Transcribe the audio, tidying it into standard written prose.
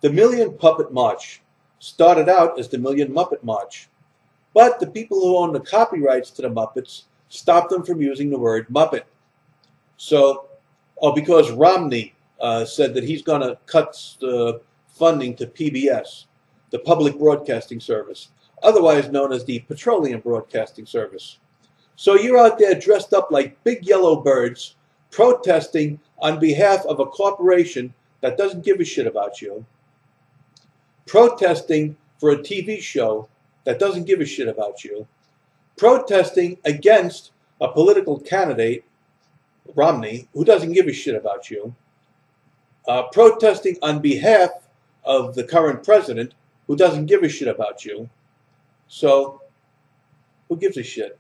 The Million Puppet March started out as the Million Muppet March, but the people who own the copyrights to the Muppets stopped them from using the word Muppet. So, because Romney said that he's going to cut funding to PBS, the Public Broadcasting Service, otherwise known as the Petroleum Broadcasting Service. So you're out there dressed up like big yellow birds, protesting on behalf of a corporation that doesn't give a shit about you, protesting for a TV show that doesn't give a shit about you, protesting against a political candidate, Romney, who doesn't give a shit about you, protesting on behalf of the current president, who doesn't give a shit about you. So, who gives a shit?